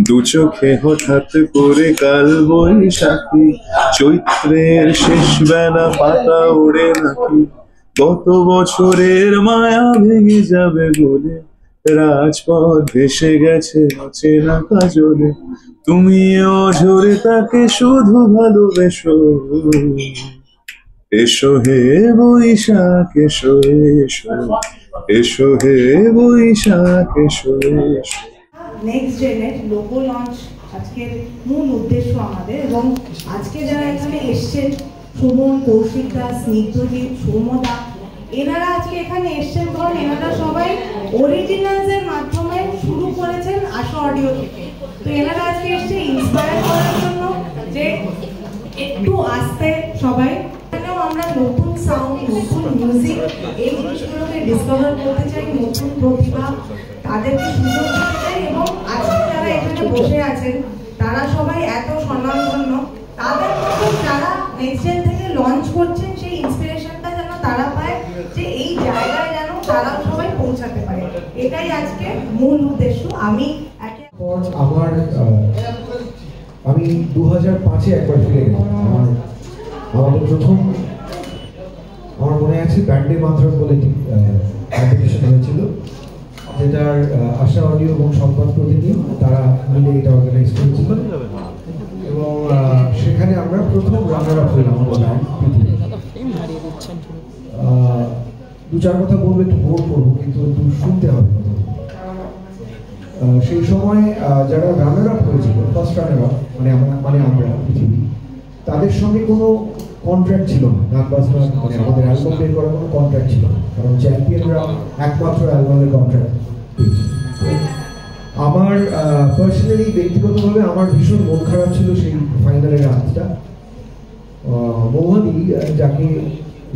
দু চোখে হঠাৎ করে কাল বৈশাখী, চৈত্রের শেষ বেলা পাতা ওড়ে নাকি, কত বছরের মায়া ভেঙে যাবে বলে রাজপথ ভেসে গেছে অচেনা কাজলে, তুমিও ঝরে তাকে শুধু ভালোবেসো। এসো হে বৈশাখ এসো এসো, এসো হে বৈশাখ এসো এসো। নেক্সট জেনের লোগো লঞ্চ আজকের মূল উদ্দেশ্য আমাদের, এবং আজকে যারা এখানে এসছেন, সুমন, কৌশিক দাস, স্নিগ্ধজিৎ, সৌমদা, এনারা আজকে এখানে এসছেন কারণ এনারা সবাই অরিজিনালসের মাধ্যমে শুরু করেছেন আশা অডিও থেকে। তো এনারা আজকে এসছে ইন্সপায়ার করার জন্য যে একটু আসতে সবাই, আমরা নতুন সাউন্ড, নতুন মিউজিক, এই জিনিসগুলোকে ডিসকভার করতে চাই, নতুন প্রতিভা তাদেরকে সুযোগ দিতে চাই। এবং আজকে যারা এখানে বসে আছেন তারা সবাই এত স্বনামধন্য, তাদের মতো যারা নেক্সট জেন থেকে লঞ্চ করছেন সেই ইন্সপিরেশনটা যেন তারা পায়, যে এই জায়গায় যেন তারা সবাই পৌঁছাতে পারে, এটাই আজকে মূল উদ্দেশ্য। আমি 2005-এ একবার ফিরে গেলাম। আমাদের প্রথম, আমার মনে আছে ব্যান্ডে মাতরম বলে কম্পিটিশন হয়েছিল, যেটার আশা অডিও এবং সংবাদ প্রতিনিধি তারা মিলে এটা অর্গানাইজ করেছিল, এবং সেখানে আমরা প্রথম রানার আপ হইলাম আমাদের ব্যান্ড পৃথিবী। দু চার কথা বলবো, একটু বোর করবো, কিন্তু একটু শুনতে হবে। সেই সময় যারা রানার আপ হয়েছিল, ফার্স্ট রানার আপ মানে আমরা পৃথিবী, তাদের সঙ্গে কোনো কন্ট্রাক্ট ছিল না, গান বাজনা মানে আমাদের অ্যালবাম বের করার কোনো কন্ট্রাক্ট ছিল না, কারণ চ্যাম্পিয়নরা একমাত্র অ্যালবামের কন্ট্রাক্ট পেয়েছে। আমার পার্সোনালি ব্যক্তিগতভাবে আমার ভীষণ মন খারাপ ছিল সেই ফাইনালের রাতটা। মৌহাদি,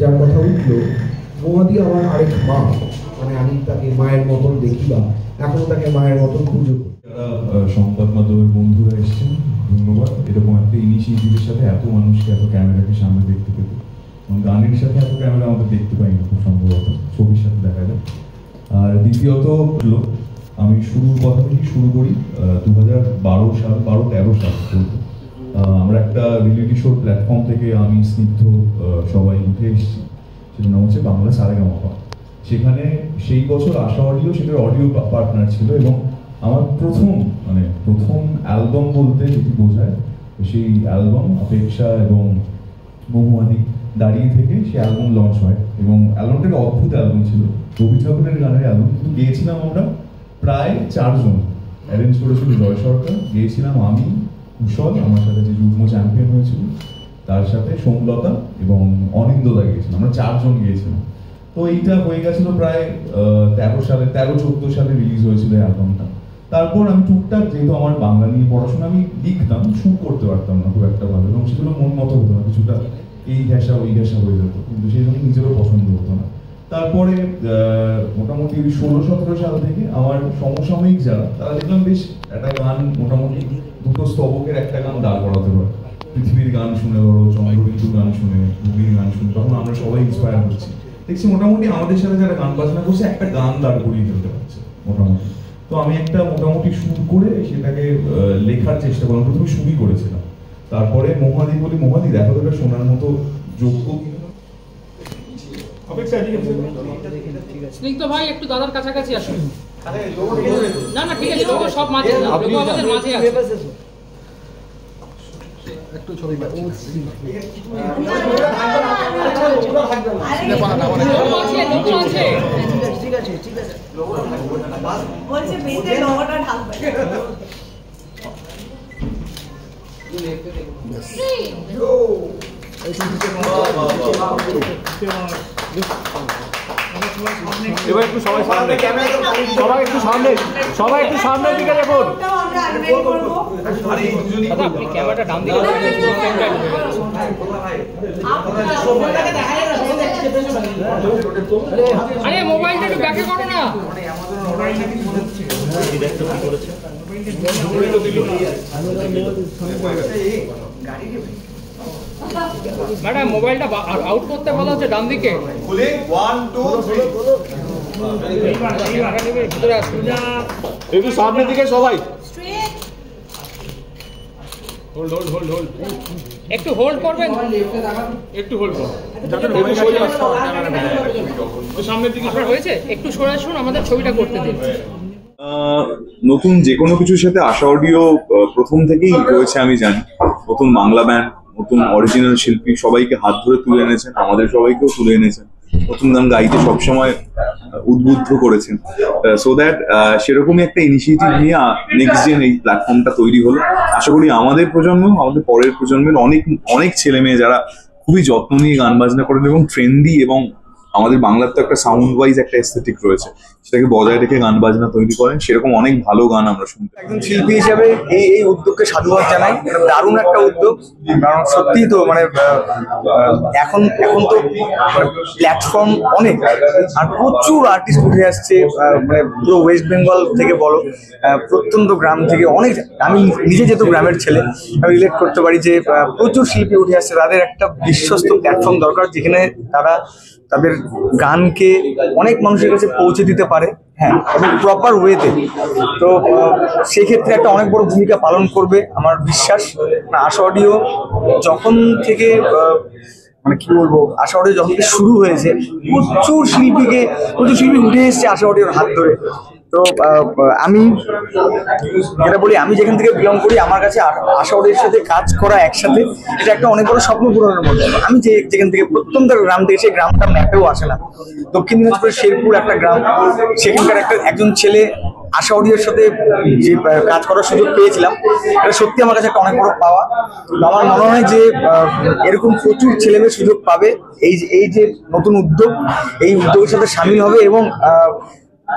যার কথা উঠলো, মৌহাদি আমার আরেক মা, মানে আমি তাকে মায়ের মতন দেখি, বা এখনো তাকে মায়ের মতন পুজো করি। যারা সংবাদ মাধ্যমের বন্ধুরা এসেছেন, ধন্যবাদ। এরকম একটা ইনিশিয়েটিভের সাথে এত মানুষকে এত ক্যামেরাকে সামনে দেখতে পেতে, এবং গানের সাথে এত ক্যামেরা আমাদের দেখতে পাই না খুব সম্ভবত, ছবির সাথে দেখা যায়। আর দ্বিতীয়ত হলো, আমি শুরুর কথা থেকে শুরু করি 2012 সাল, 12-13 সাল বলতে। আমরা একটা রিয়েলিটি শোর প্ল্যাটফর্ম থেকে আমি, স্নিগ্ধ, সবাই উঠে এসেছি, সেটার নাম হচ্ছে বাংলা সারেগামাপা। সেখানে সেই বছর আশা অডিও সেটার অডিও পার্টনার ছিল, এবং আমার প্রথম অ্যালবাম বলতে যেটি বোঝায়, সেই অ্যালবাম অপেক্ষা এবং মহুয়াদি দাঁড়িয়ে থেকে সেই অ্যালবাম লঞ্চ হয়, এবং অ্যালবামটা একটা অদ্ভুত অ্যালবাম ছিল, রবি ঠাকুরের গানের অ্যালবাম। কিন্তু গিয়েছিলাম আমরা প্রায় 4 জন, অ্যারেঞ্জ করেছিল জয় সরকার, গিয়েছিলাম আমি, কুশল, আমার সাথে যে যুগ্ম চ্যাম্পিয়ন হয়েছিল, তার সাথে সোমলতা এবং অনিন্দদা গিয়েছিলাম, আমরা 4 জন গিয়েছিলাম। তো এইটা হয়ে গেছিল প্রায় 13-14 সালে রিলিজ হয়েছিল এই অ্যালবামটা। তারপর আমি টুকটাক, যেহেতু আমার বাংলা নিয়ে পড়াশোনা, আমি লিখতাম, শুট করতে পারতাম না খুব একটা ভালো, এবং সেগুলো মন মতো হতো না, কিছুটা এই ঘেঁষা ওই ঘেঁষা হয়ে যেত, কিন্তু সেই জন্য নিজেরও পছন্দ হতো না। তারপরে মোটামুটি 16-17 সাল থেকে আমার সমসাময়িক যারা, তারা দেখলাম বেশ একটা গান, মোটামুটি 2 স্তবকের একটা গান দাঁড় করাতে পারে। পৃথিবীর গান শুনে ধরো, চন্দ্রবিন্দুর গান শুনে, ভূমির গান শুনে, তখন আমরা সবাই ইন্সপায়ার হচ্ছি। দেখছি মোটামুটি আমাদের সাথে যারা গান বাজনা করছে একটা গান দাঁড় করিয়ে ফেলতে পারছে মোটামুটি। তো আমি একটা মোটামুটি শুরু করে সেটাকে লেখার চেষ্টা করলাম, প্রথমে শুরুই করেছিলাম। তারপরে মহাদি বলি, মহাদি দেখো তো এটা শোনার মতো যোগ্য। স্নিগ্ধ ভাই একটু দাদার কাছাকাছি আসুন। না না ঠিক আছে, লোগো সব মাঝে, লোগো আমাদের মাঝে আছে। একটু ছবি আছে ঠিক আছে ঠিক আছে, বলছে বেঁচে লোগোটা ঢাকবে। এবার একটু সবাই সামনে, সবাই একটু সামনে, সবাই একটু সামনের দিকে দেখুন। আমরা আনভেল করব। দাদা আপনি ক্যামেরাটা ডান দিকে রাখুন, সবাইকে দেখা যায় না, সবাই দেখছে পেছনে। আরে মোবাইলটা একটু ব্যাকে করো না। মোবাইলটা কি হচ্ছে? ডিরেক্টর কি করেছে? মোবাইলটা দিল না। গাড়ি কে ম্যাডাম মোবাইলটা আউট করতে বলা হচ্ছে ডান দিকে। খুলে 1 2 3 ভিতরে আসুন, একটু সামনের দিকে সবাই। একটু হোল্ড করবেন, একটু হোল্ড করুন, সামনের দিকে হয়েছে, একটু সরে আসুন, আমাদের ছবিটা করতে দিন। নতুন যে কোনো কিছুর সাথে আশা অডিও প্রথম থেকেই রয়েছে আমি জানি। নতুন বাংলা ব্যান্ড, নতুন অরিজিনাল শিল্পী সবাইকে হাত ধরে তুলে এনেছেন, আমাদের সবাইকেও তুলে এনেছেন, নতুন গান গাইতে সবসময় উদ্বুদ্ধ করেছেন। সো দ্যাট সেরকমই একটা ইনিশিয়েটিভ নিয়ে নেক্সট জেন এই প্ল্যাটফর্মটা তৈরি হলো। আশা করি আমাদের প্রজন্ম, আমাদের পরের প্রজন্মের অনেক অনেক ছেলে মেয়ে যারা খুবই যত্ন নিয়ে গান বাজনা করেন এবং ট্রেন্ডি, এবং আমাদের বাংলার তো একটা সাউন্ড ওয়াইজ একটা এস্থেটিক রয়েছে, সেটাকে বজায় রেখে গান বাজনা তৈরি করেন, সেরকম অনেক ভালো গান আমরা শুনতে। একজন শিল্পী হিসেবে এই উদ্যোগকে সাধুবাদ জানাই। দারুণ একটা উদ্যোগ, কারণ সত্যিই তো মানে এখন তো প্ল্যাটফর্ম অনেক, আর প্রচুর আর্টিস্ট উঠে আসছে, মানে পুরো ওয়েস্ট বেঙ্গল থেকে বলো, প্রত্যন্ত গ্রাম থেকে অনেক, আমি নিজে যেহেতু গ্রামের ছেলে আমি রিলেট করতে পারি যে প্রচুর শিল্পী উঠে আসছে। তাদের একটা বিশ্বস্ত প্ল্যাটফর্ম দরকার যেখানে তারা তাদের গানকে অনেক মানুষের কাছে পৌঁছে দিতে পারে, হ্যাঁ, এবং প্রপার ওয়েতে। তো সেক্ষেত্রে একটা অনেক বড় ভূমিকা পালন করবে আমার বিশ্বাস। আশা অডিও যখন থেকে মানে কি বলবো, আশা অডিও যখন থেকে শুরু হয়েছে প্রচুর শিল্পী উঠে এসেছে আশা অডিওর হাত ধরে। তো আমি যেটা বলি, আমি যেখান থেকে বিলং করি, আমার কাছে আশা অডিওর সাথে কাজ করা একসাথে এটা একটা অনেক বড় স্বপ্ন পূরণের মধ্যে। আমি যেখান থেকে প্রত্যন্ত গ্রাম থেকে, সেই গ্রামটা ম্যাপেও আসে না, দক্ষিণ দিনাজপুরের শেরপুর একটা গ্রাম, সেখানকার একজন ছেলে আশা অডিওর সাথে যে কাজ করার সুযোগ পেয়েছিলাম, এটা সত্যি আমার কাছে একটা অনেক বড় পাওয়া। তো আমার মনে হয় যে এরকম প্রচুর ছেলেমেয়ে সুযোগ পাবে এই যে নতুন উদ্যোগ, এই উদ্যোগের সাথে সামিল হবে এবং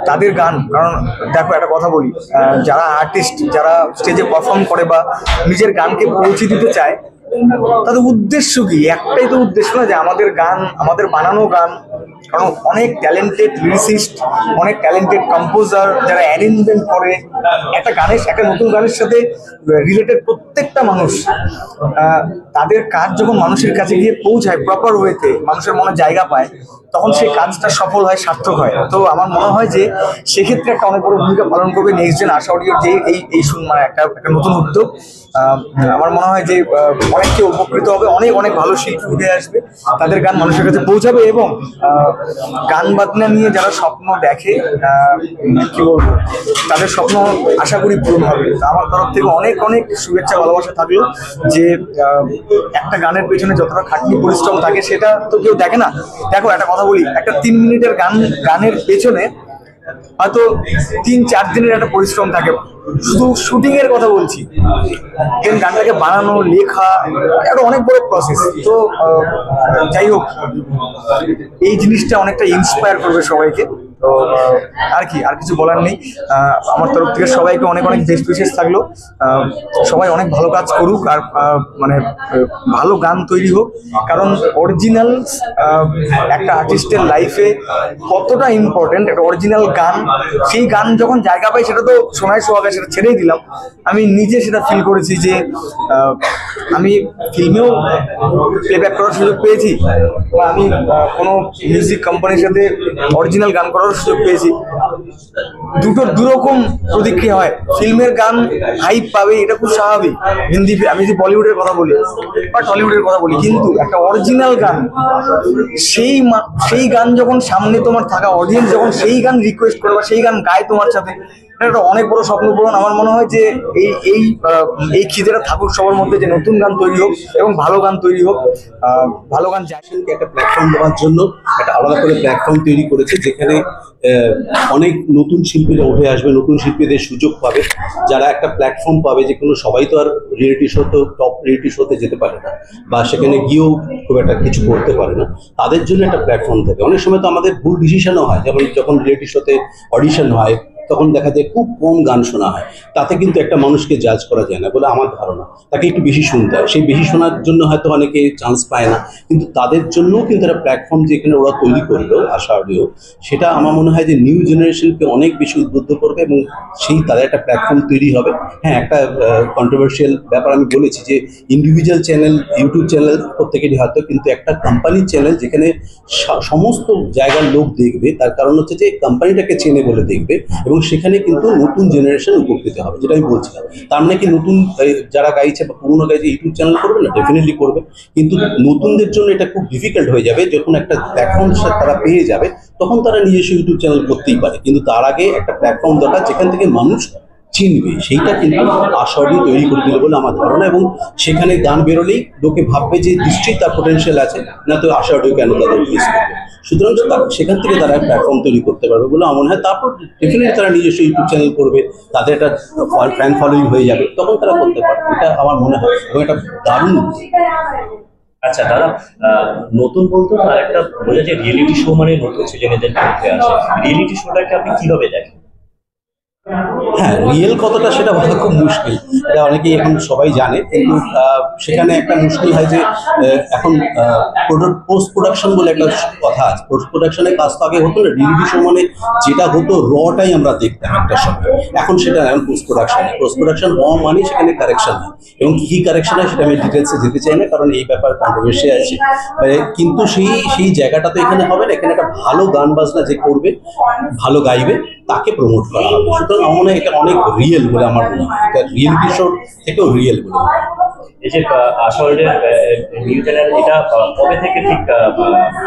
তাদের গান, কারণ দেখো একটা কথা বলি, যারা আর্টিস্ট, যারা স্টেজে পারফর্ম করে বা নিজের গানকে পৌঁছে দিতে চায়, তাদের উদ্দেশ্য কি? একটাই তো উদ্দেশ্য না যে আমাদের গান, আমাদের বানানো গান, কারণ অনেক ট্যালেন্টেড লিরিসিস্ট, অনেক ট্যালেন্টেড কম্পোজার যারা অ্যারেঞ্জমেন্ট করে একটা নতুন গানের সাথে রিলেটেড প্রত্যেকটা মানুষ, তাদের কাজ যখন মানুষের কাছে গিয়ে পৌঁছায় প্রপার ওয়েতে, মানুষের মনে জায়গা পায়, তখন সেই কাজটা সফল হয়, সার্থক হয়। তো আমার মনে হয় যে সেক্ষেত্রে একটা অনেক বড় ভূমিকা পালন করবে নেক্সট জেন আশা অডিওর যে এই মানে একটা নতুন উদ্যোগ। আমার মনে হয় যে অনেককে উপকৃত হবে, অনেক ভালো শিল্পী উঠে আসবে, তাদের গান মানুষের কাছে পৌঁছাবে এবং গান বাজনা নিয়ে যারা স্বপ্ন দেখে, কি বলবো, তাদের স্বপ্ন আশা করি পূরণ হবে। আমার তরফ থেকে অনেক শুভেচ্ছা ভালোবাসা থাকলো যে একটা গানের পেছনে যতটা খাটনি পরিশ্রম থাকে সেটা তো কেউ দেখে না। দেখো একটা কথা বলি, একটা 3 মিনিটের গানের পেছনে হয়তো 3-4 দিনের একটা পরিশ্রম থাকে, শুধু শুটিং এর কথা বলছি, গানটাকে বানানো, লেখা একটা অনেক বড় প্রসেস। তো যাই হোক, এই জিনিসটা অনেকটা ইন্সপায়ার করবে সবাইকে। তো আর কিছু বলার নেই। আমার তরফ থেকে সবাইকে অনেক বেস্ট উইশেস থাকলো। সবাই অনেক ভালো কাজ করুক, আর মানে ভালো গান তৈরি হোক, কারণ অরিজিনাল একটা আর্টিস্টের লাইফে কতটা ইম্পর্টেন্ট একটা অরিজিনাল গান। সেই গান যখন জায়গা পাই, সেটা তো সোনায় সোহাগা, সেটা ছেড়েই দিলাম, আমি নিজে সেটা ফিল করেছি যে আমি ফিল্মেও প্লেব্যাক করার সুযোগ পেয়েছি, বা আমি কোনো মিউজিক কোম্পানির সাথে অরিজিনাল গান করার সুযোগ পেয়েছি। দুটোর দুরকম প্রতিক্রিয়া হয়। ফিল্মের গান হাইপ পাবে, এটা খুব স্বাভাবিক। হিন্দি, আমি যদি বলিউডের কথা বলি বা টলিউডের কথা বলি, কিন্তু একটা অরিজিনাল গান, সেই গান যখন সামনে তোমার থাকা অডিয়েন্স যখন সেই গান রিকোয়েস্ট করে বা সেই গান গায় তোমার সাথে, এটা অনেক বড় স্বপ্ন পূরণ। আমার মনে হয় যে এই খিদেটা থাকুক সবার মধ্যে, যে নতুন গান তৈরি হোক এবং ভালো গান তৈরি হোক, ভালো গান জ্যাকসনকে একটা প্ল্যাটফর্ম দেওয়ার জন্য একটা আলাদা করে প্ল্যাটফর্ম তৈরি করেছে, যেখানে অনেক নতুন শিল্পীরা উঠে আসবে, নতুন শিল্পীদের সুযোগ পাবে, যারা একটা প্ল্যাটফর্ম পাবে। যে কোনো সবাই তো আর রিয়েলিটি শোতে, টপ রিয়েলিটি শোতে যেতে পারে না, বা সেখানে গিয়েও খুব একটা কিছু করতে পারে না, তাদের জন্য একটা প্ল্যাটফর্ম থাকে। অনেক সময় তো আমাদের ভুল ডিসিশনও হয়, যেমন যখন রিয়েলিটি শোতে অডিশন হয়, তখন দেখা যায় খুব কম গান শোনা হয়, তাতে কিন্তু একটা মানুষকে জাজ করা যায় না বলে আমার ধারণা। তাকে একটু বেশি শুনতে হয়, সেই বেশি শোনার জন্য হয়তো অনেকে চান্স পায় না, কিন্তু তাদের জন্যও কিন্তু একটা প্ল্যাটফর্ম যেখানে ওরা তৈরি করলো আশা অডিও, সেটা আমার মনে হয় যে নিউ জেনারেশনকে অনেক বেশি উদ্বুদ্ধ করবে এবং তাদের একটা প্ল্যাটফর্ম তৈরি হবে। হ্যাঁ, একটা কন্ট্রোভার্সিয়াল ব্যাপার আমি বলেছি যে ইন্ডিভিজুয়াল চ্যানেল, ইউটিউব চ্যানেল প্রত্যেকেরই হয়তো, কিন্তু একটা কোম্পানির চ্যানেল যেখানে সমস্ত জায়গার লোক দেখবে, তার কারণ হচ্ছে যে কোম্পানিটাকে চেনে বলে দেখবে এবং এবং সেখানে কিন্তু নতুন জেনারেশন উপকৃত হবে, যেটা আমি বলছিলাম। তার মানে কি নতুন যারা গাইছে বা পুরোনো গাইছে ইউটিউব চ্যানেল করবে না? ডেফিনেটলি করবে, কিন্তু নতুনদের জন্য এটা খুব ডিফিকাল্ট হয়ে যাবে। যখন একটা প্ল্যাটফর্ম তারা পেয়ে যাবে তখন তারা নিজস্ব ইউটিউব চ্যানেল করতেই পারে, কিন্তু তার আগে একটা প্ল্যাটফর্ম দরকার যেখান থেকে মানুষ চিনবে। সেইটা কিন্তু আশা অডিও তৈরি করে দিল বলে আমার ধারণা, এবং সেখানে গান বেরোলেই লোকে ভাববে যে নিশ্চয়ই তার পোটেনশিয়াল আছে, না তো আশা অডিও কেন তাদের রিলিজ করবে। সুতরাং সেখান থেকে তারা প্ল্যাটফর্ম তৈরি করতে পারবে বলে আমার মনে হয়। তারপর ডেফিনেটলি তারা নিজস্ব ইউটিউব চ্যানেল করবে, তাদের একটা ফ্যান ফলোইং হয়ে যাবে, তখন তারা করতে পারবে, এটা আমার মনে হয়। এবং এটা দারুণ। আচ্ছা দাদা, নতুন বলতে তো আরেকটা বোঝা যায় রিয়েলিটি শো মানে নতুন সিজনেদের মধ্যে আছে। রিয়েলিটি শোটাকে আপনি কিভাবে দেখেন? হ্যাঁ, রিয়েল কতটা সেটা বলা খুব মুশকিল, এটা অনেকেই এখন সবাই জানে, কিন্তু সেখানে একটা মুশকিল হয় যে এখন পোস্ট প্রোডাকশন বলে একটা কথা আছে। পোস্ট প্রোডাকশনের কাজ তো আগে হতো না, রিয়েলিটি শো মানে যেটা হতো রটাই আমরা দেখতাম একটা সময়, এখন সেটা এখন পোস্ট প্রোডাকশন হওয়া মানে সেখানে কারেকশন হয়, এবং কি কারেকশন হয় সেটা আমি ডিটেলসে যেতে চাই না, কারণ এই ব্যাপার কন্ট্রোভার্সি আছে। কিন্তু সেই জায়গাটা তো এখানে হবে না। এখানে একটা ভালো গান বাজনা যে করবে, ভালো গাইবে, তাকে প্রমোট করা হবে। সুতরাং আমার মনে হয় এটা অনেক রিয়েল বলে আমার মনে হয়, এটা রিয়েলিটি শোর থেকেও রিয়েল বলে মনে হয়। এই যে আশাওয়ার্ল্ডের নিউ চ্যানেল, এটা কবে থেকে ঠিক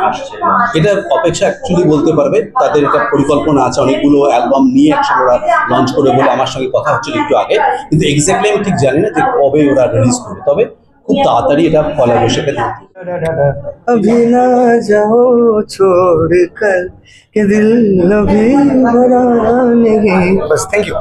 আসছে? এটা অপেক্ষা অ্যাকচুয়ালি বলতে পারবে, তাদের একটা পরিকল্পনা আছে, অনেকগুলো অ্যালবাম নিয়ে একসঙ্গে ওরা লঞ্চ করবে বলে আমার সঙ্গে কথা হচ্ছিল একটু আগে, কিন্তু এক্স্যাক্টলি আমি ঠিক জানি না যে কবে ওরা রিলিজ করবে, তবে খুব তাড়াতাড়ি এটা পয়লা বৈশাখে। अभी ना जाओ छोड़ कर के दिल अभी भरा नहीं। बस, थैंक यू।